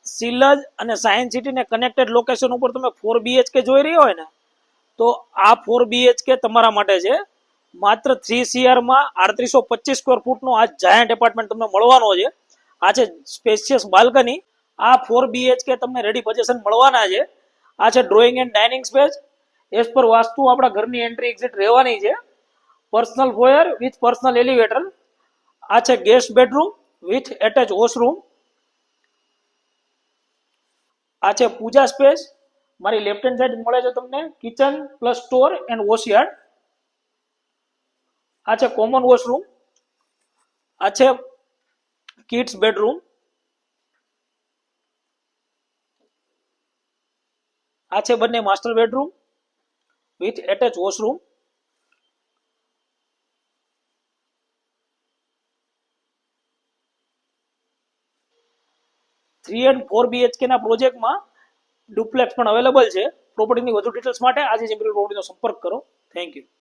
સિલજ અને science city ને connected location ઉપર તમે 4 BHK જોઈ રહ્યા હોય ને, તો આ 4 BHK તમારા માટે છે. માત્ર 3 CR માં 3825 સ્ક્વેર ફૂટનો આ જાયન્ટ એપાર્ટમેન્ટ તમને મળવાનો છે. આ છે સ્પેશિયસ બાલ્કની. આ 4 BHK તમને રેડી પોઝિશન મળવાના છે. આ છે drawing and dining space. As per vastu આપણા ઘરની એન્ટ્રી એક્ઝિટ રહેવાની છે. Personal foyer with personal elevator. આ છે guest bedroom with attach washroom. આ છે પૂજા સ્પેસ. મારી લેફ્ટ હેન્ડ સાઈડ મળે છે તમને kitchen plus store and wash yard. આ છે કોમન વોશરૂમ. આ છે કિડ્સ બેડરૂમ. આ છે બંને master bedroom with attach washroom. Three and 4 BHK ના પ્રોજેક્ટમાં ડુપ્લેક્સ પણ અવેલેબલ છે. પ્રોપર્ટીની વધુ ડિટેલ્સ માટે આજે જ પ્રોપર્ટીનો સંપર્ક કરો. Thank you.